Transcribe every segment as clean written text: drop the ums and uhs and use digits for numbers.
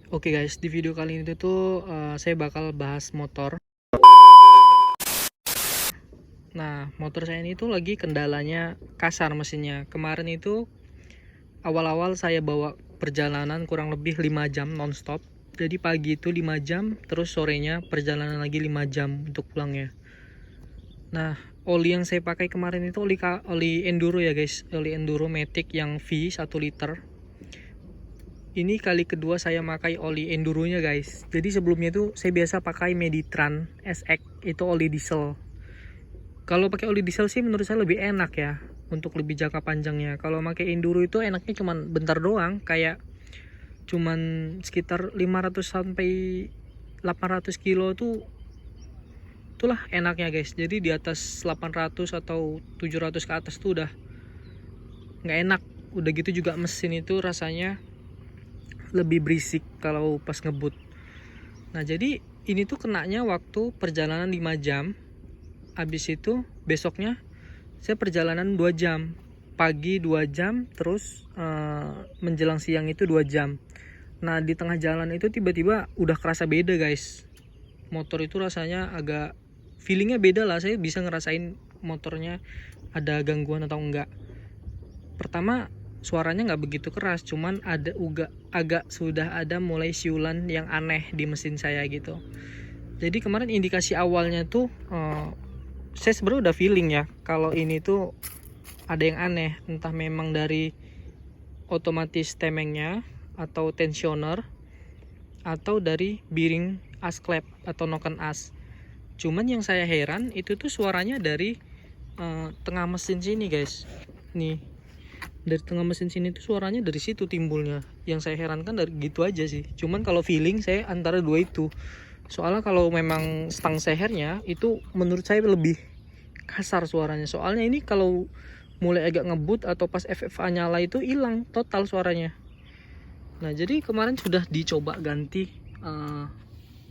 Oke guys, di video kali ini tuh saya bakal bahas motor. Nah, motor saya ini tuh lagi kendalanya kasar mesinnya. Kemarin itu awal-awal saya bawa perjalanan kurang lebih 5 jam nonstop. Jadi pagi itu 5 jam, terus sorenya perjalanan lagi 5 jam untuk pulangnya. Nah, oli yang saya pakai kemarin itu oli enduro ya guys, oli enduro Matic yang V 1 liter. Ini kali kedua saya pakai oli enduronya guys. Jadi sebelumnya itu saya biasa pakai Meditran SX, itu oli diesel. Kalau pakai oli diesel sih menurut saya lebih enak ya, untuk lebih jangka panjangnya. Kalau pakai enduro itu enaknya cuman bentar doang, kayak cuman sekitar 500 sampai 800 kilo tuh, itulah enaknya guys. Jadi di atas 800 atau 700 ke atas tuh udah nggak enak. Udah gitu juga mesin itu rasanya lebih berisik kalau pas ngebut. Nah jadi ini tuh kenanya waktu perjalanan 5 jam. Habis itu besoknya saya perjalanan 2 jam, pagi 2 jam, terus menjelang siang itu 2 jam. Nah di tengah jalan itu tiba-tiba udah kerasa beda guys. Motor itu rasanya agak, feelingnya beda lah. Saya bisa ngerasain motornya ada gangguan atau enggak. Pertama suaranya nggak begitu keras, cuman ada agak sudah ada mulai siulan yang aneh di mesin saya gitu. Jadi kemarin indikasi awalnya tuh saya sebenarnya udah feeling ya kalau ini tuh ada yang aneh, entah memang dari otomatis temengnya atau tensioner atau dari bearing as klep atau noken as. Cuman yang saya heran itu tuh suaranya dari tengah mesin sini guys. Nih, dari tengah mesin sini tuh suaranya dari situ timbulnya. Yang saya herankan dari gitu aja sih. Cuman kalau feeling saya antara dua itu. Soalnya kalau memang stang sehernya itu menurut saya lebih kasar suaranya. Soalnya ini kalau mulai agak ngebut atau pas FFA nyala itu hilang total suaranya. Nah jadi kemarin sudah dicoba ganti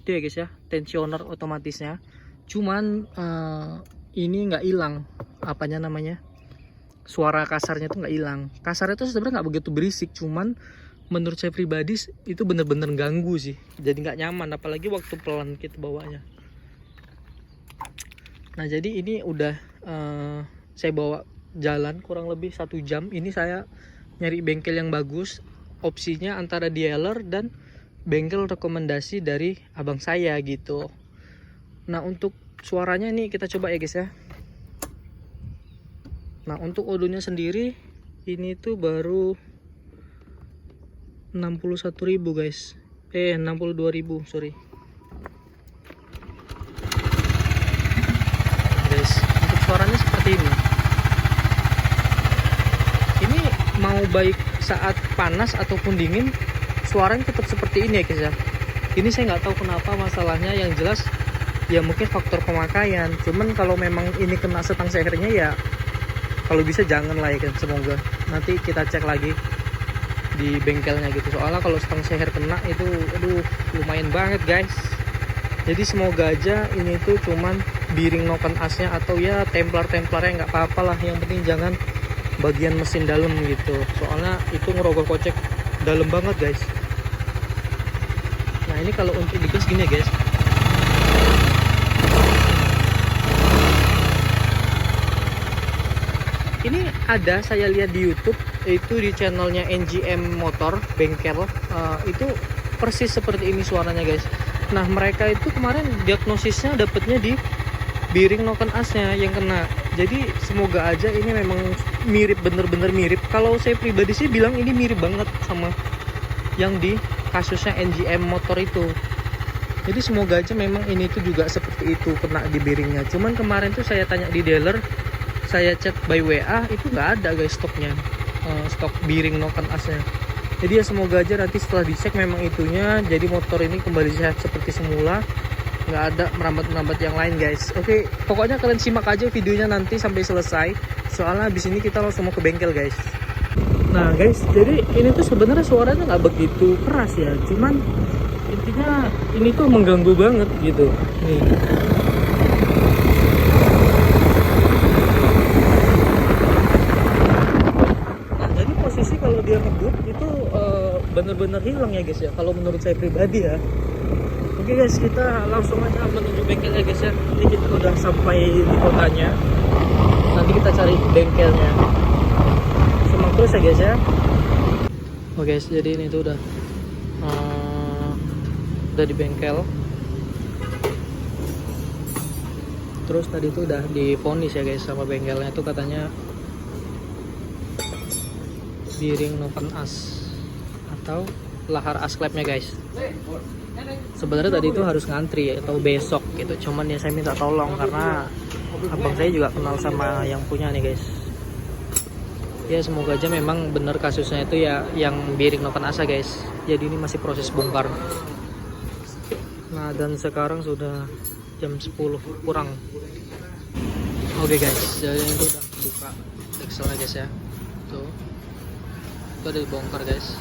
itu ya guys ya, tensioner otomatisnya. Cuman ini nggak hilang apanya namanya, suara kasarnya tuh nggak hilang. Kasarnya tuh sebenarnya nggak begitu berisik, cuman menurut saya pribadi itu bener-bener ganggu sih. Jadi nggak nyaman, apalagi waktu pelan kita bawanya. Nah jadi ini udah saya bawa jalan kurang lebih 1 jam. Ini saya nyari bengkel yang bagus. Opsinya antara dealer dan bengkel rekomendasi dari abang saya gitu. Nah untuk suaranya ini kita coba ya guys ya. Nah untuk audionya sendiri ini tuh baru 61.000 guys. 62.000 sorry. Guys, untuk suaranya seperti ini. Ini mau baik saat panas ataupun dingin, suaranya tetap seperti ini ya guys ya. Ini saya nggak tahu kenapa masalahnya, yang jelas ya mungkin faktor pemakaian. Cuman kalau memang ini kena setang sehernya ya kalau bisa jangan lah ya kan, semoga. Nanti kita cek lagi di bengkelnya gitu. Soalnya kalau setang seher kena itu aduh lumayan banget guys. Jadi semoga aja ini tuh cuman bearing noken asnya atau ya templar-templarnya nggak apa-apa lah. Yang penting jangan bagian mesin dalam gitu. Soalnya itu ngerogoh kocek dalam banget guys. Nah ini kalau untuk digas gini ya guys. Ini ada saya lihat di YouTube, itu di channelnya NGM Motor Bengkel, itu persis seperti ini suaranya guys. Nah mereka itu kemarin diagnosisnya dapatnya di bearing noken asnya yang kena. Jadi semoga aja ini memang mirip, bener-bener mirip. Kalau saya pribadi sih bilang ini mirip banget sama yang di kasusnya NGM Motor itu. Jadi semoga aja memang ini tuh juga seperti itu, kena di bearingnya. Cuman kemarin tuh saya tanya di dealer, saya chat by WA, itu nggak ada guys stoknya, stok bearing noken asnya. Jadi ya semoga aja nanti setelah dicek memang itunya, jadi motor ini kembali sehat seperti semula, nggak ada merambat-merambat yang lain guys. Oke, pokoknya kalian simak aja videonya nanti sampai selesai, soalnya habis ini kita langsung mau ke bengkel guys. Nah guys, jadi ini tuh sebenarnya suaranya nggak begitu keras ya, cuman intinya ini tuh mengganggu banget gitu nih. Nah jadi posisi kalau dia ngebut itu bener-bener hilang ya guys ya, kalau menurut saya pribadi ya. Oke guys, kita langsung aja menuju bengkel ya guys ya. Ini kita udah sampai di kotanya, nanti kita cari bengkelnya. Simak terus ya guys ya. Oke guys, jadi ini tuh udah di bengkel. Terus tadi tuh udah divonis ya guys sama bengkelnya, tuh katanya bearing noken as atau lahar as klepnya guys. Sebenarnya tadi itu harus ngantri atau besok gitu, cuman ya saya minta tolong karena abang saya juga kenal sama yang punya nih guys. Ya semoga aja memang bener kasusnya itu ya yang bearing noken as guys. Jadi ini masih proses bongkar. Nah, dan sekarang sudah jam 10 kurang. Oke guys, jadi itu udah buka axle guys ya. Tuh. Itu udah dibongkar guys.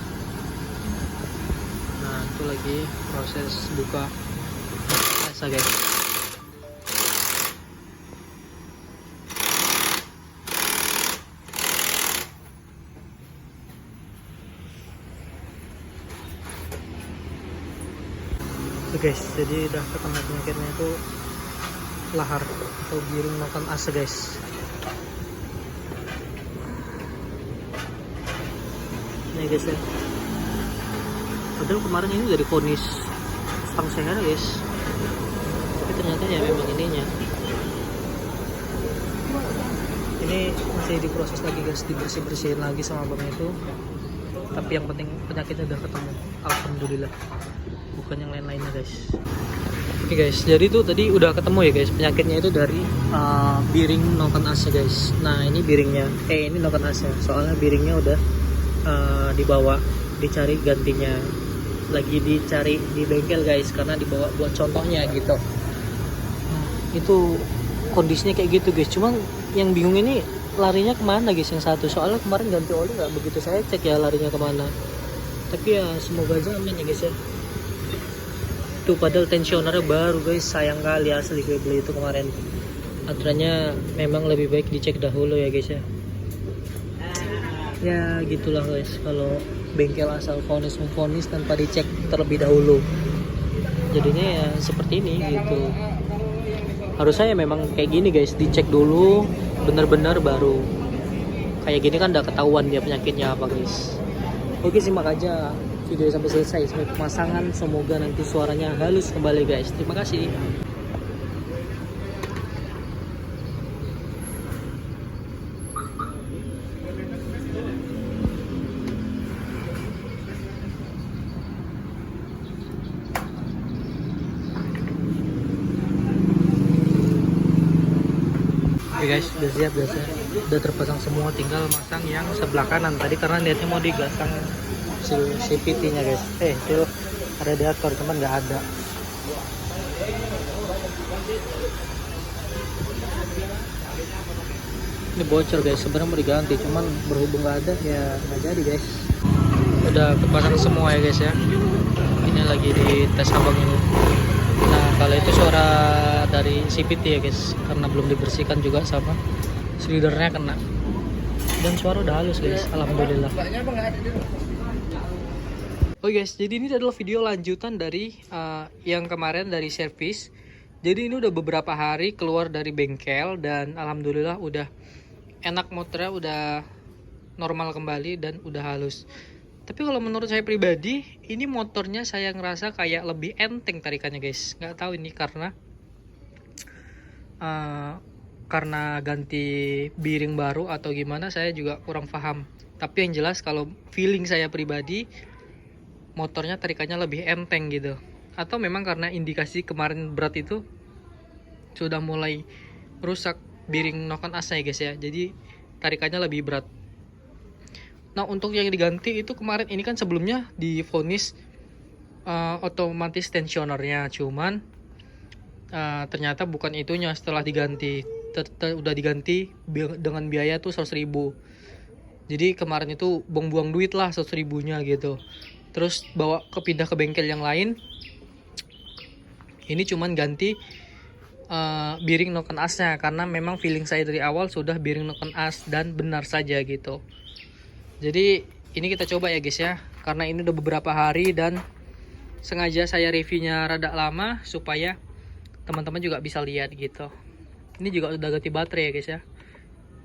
Nah, itu lagi proses buka asa guys. Oke guys, jadi udah ketemu penyakitnya itu lahar atau bearing noken as guys. Nih guys ya. Padahal kemarin ini udah divonis stang sehat guys, tapi ternyata ya memang ininya ini masih diproses lagi guys, dibersih-bersihin lagi sama abang itu. Tapi yang penting penyakitnya udah ketemu, alhamdulillah, bukan yang lain-lainnya guys. Oke guys, jadi tuh tadi udah ketemu ya guys penyakitnya itu dari bearing noken as guys. Nah ini bearingnya, ini noken as, soalnya bearingnya udah dibawa, dicari gantinya, lagi dicari di bengkel guys karena dibawa buat contohnya gitu. Itu kondisinya kayak gitu guys. Cuman yang bingung ini larinya kemana guys yang satu, soalnya kemarin ganti oli nggak begitu saya cek ya larinya kemana. Tapi ya semoga aja aman ya guys ya. Tuh padahal tensionernya baru guys, sayang kali asli gue beli itu kemarin. Aturannya memang lebih baik dicek dahulu ya guys ya. Ya gitulah guys, kalau bengkel asal vonis tanpa dicek terlebih dahulu, jadinya ya seperti ini gitu. Harusnya ya memang kayak gini guys, dicek dulu bener-bener baru kayak gini kan udah ketahuan dia penyakitnya apa guys. Oke, simak aja video sampai selesai sampai pemasangan, semoga nanti suaranya halus kembali guys. Terima kasih. Oke guys, udah siap, udah terpasang semua, tinggal masang yang sebelah kanan tadi karena niatnya mau digasang si CVT nya guys. Itu radiator cuman nggak ada. Ini bocor guys, sebenarnya mau diganti cuman berhubung nggak ada ya nggak jadi guys. Udah kepasang semua ya guys ya. Ini lagi di tes abang ini. Nah kalau itu suara dari CVT ya guys, karena belum dibersihkan juga sama slidernya kena. Dan suara udah halus guys, alhamdulillah. Oke guys, jadi ini adalah video lanjutan dari yang kemarin dari servis. Jadi ini udah beberapa hari keluar dari bengkel dan alhamdulillah udah enak, motornya udah normal kembali dan udah halus. Tapi kalau menurut saya pribadi, ini motornya saya ngerasa kayak lebih enteng tarikannya guys. Nggak tahu ini karena ganti bearing baru atau gimana, saya juga kurang paham. Tapi yang jelas kalau feeling saya pribadi, motornya tarikannya lebih enteng gitu. Atau memang karena indikasi kemarin berat itu sudah mulai rusak bearing noken asnya guys ya, jadi tarikannya lebih berat. Nah untuk yang diganti itu kemarin ini kan sebelumnya divonis otomatis tensionernya, cuman ternyata bukan itunya. Setelah diganti udah diganti dengan biaya tuh 100.000. Jadi kemarin itu buang-buang duit lah 100.000-nya gitu. Terus pindah ke bengkel yang lain, ini cuman ganti bearing noken asnya karena memang feeling saya dari awal sudah bearing noken as dan benar saja gitu. Jadi ini kita coba ya guys ya, karena ini udah beberapa hari dan sengaja saya reviewnya rada lama supaya teman-teman juga bisa lihat gitu. Ini juga udah ganti baterai ya guys ya,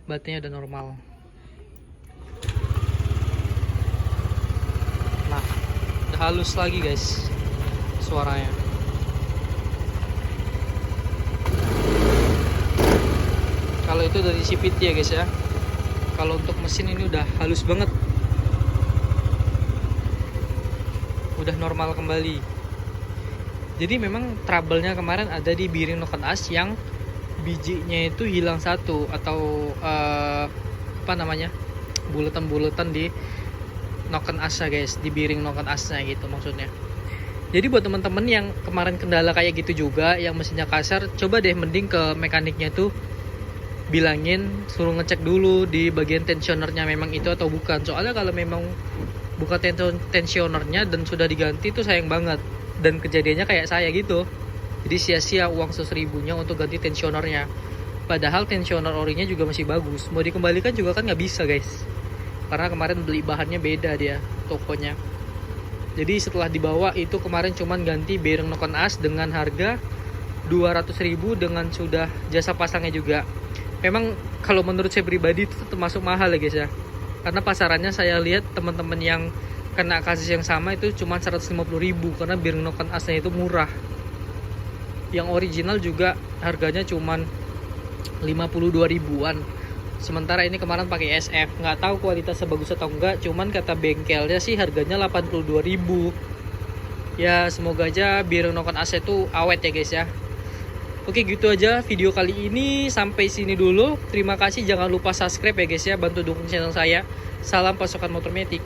baterainya udah normal. Nah, udah halus lagi guys suaranya. Kalau itu dari CVT ya guys ya. Kalau untuk mesin ini udah halus banget, udah normal kembali. Jadi memang trouble-nya kemarin ada di bearing noken as yang bijinya itu hilang satu, atau apa namanya, buletan-buletan di noken asnya guys, di bearing noken asnya gitu maksudnya. Jadi buat teman-teman yang kemarin kendala kayak gitu juga, yang mesinnya kasar, coba deh mending ke mekaniknya tuh bilangin suruh ngecek dulu di bagian tensionernya memang itu atau bukan. Soalnya kalau memang bukan tensionernya dan sudah diganti itu sayang banget. Dan kejadiannya kayak saya gitu, jadi sia-sia uang 100.000-nya untuk ganti tensionernya. Padahal tensioner orinya juga masih bagus, mau dikembalikan juga kan nggak bisa guys, karena kemarin beli bahannya beda dia tokonya. Jadi setelah dibawa itu kemarin cuman ganti bearing noken as dengan harga 200.000 dengan sudah jasa pasangnya juga. Memang kalau menurut saya pribadi itu termasuk mahal ya guys ya, karena pasarannya saya lihat teman-teman yang kena kasus yang sama itu cuma 150.000, karena bearing noken asnya itu murah. Yang original juga harganya cuma 52.000-an. Sementara ini kemarin pakai SF, nggak tahu kualitasnya bagus atau enggak, cuman kata bengkelnya sih harganya 82.000. Ya semoga aja bearing noken as itu awet ya guys ya. Oke, gitu aja video kali ini, sampai sini dulu. Terima kasih, jangan lupa subscribe ya guys ya, bantu dukung channel saya. Salam pasukan motor metik.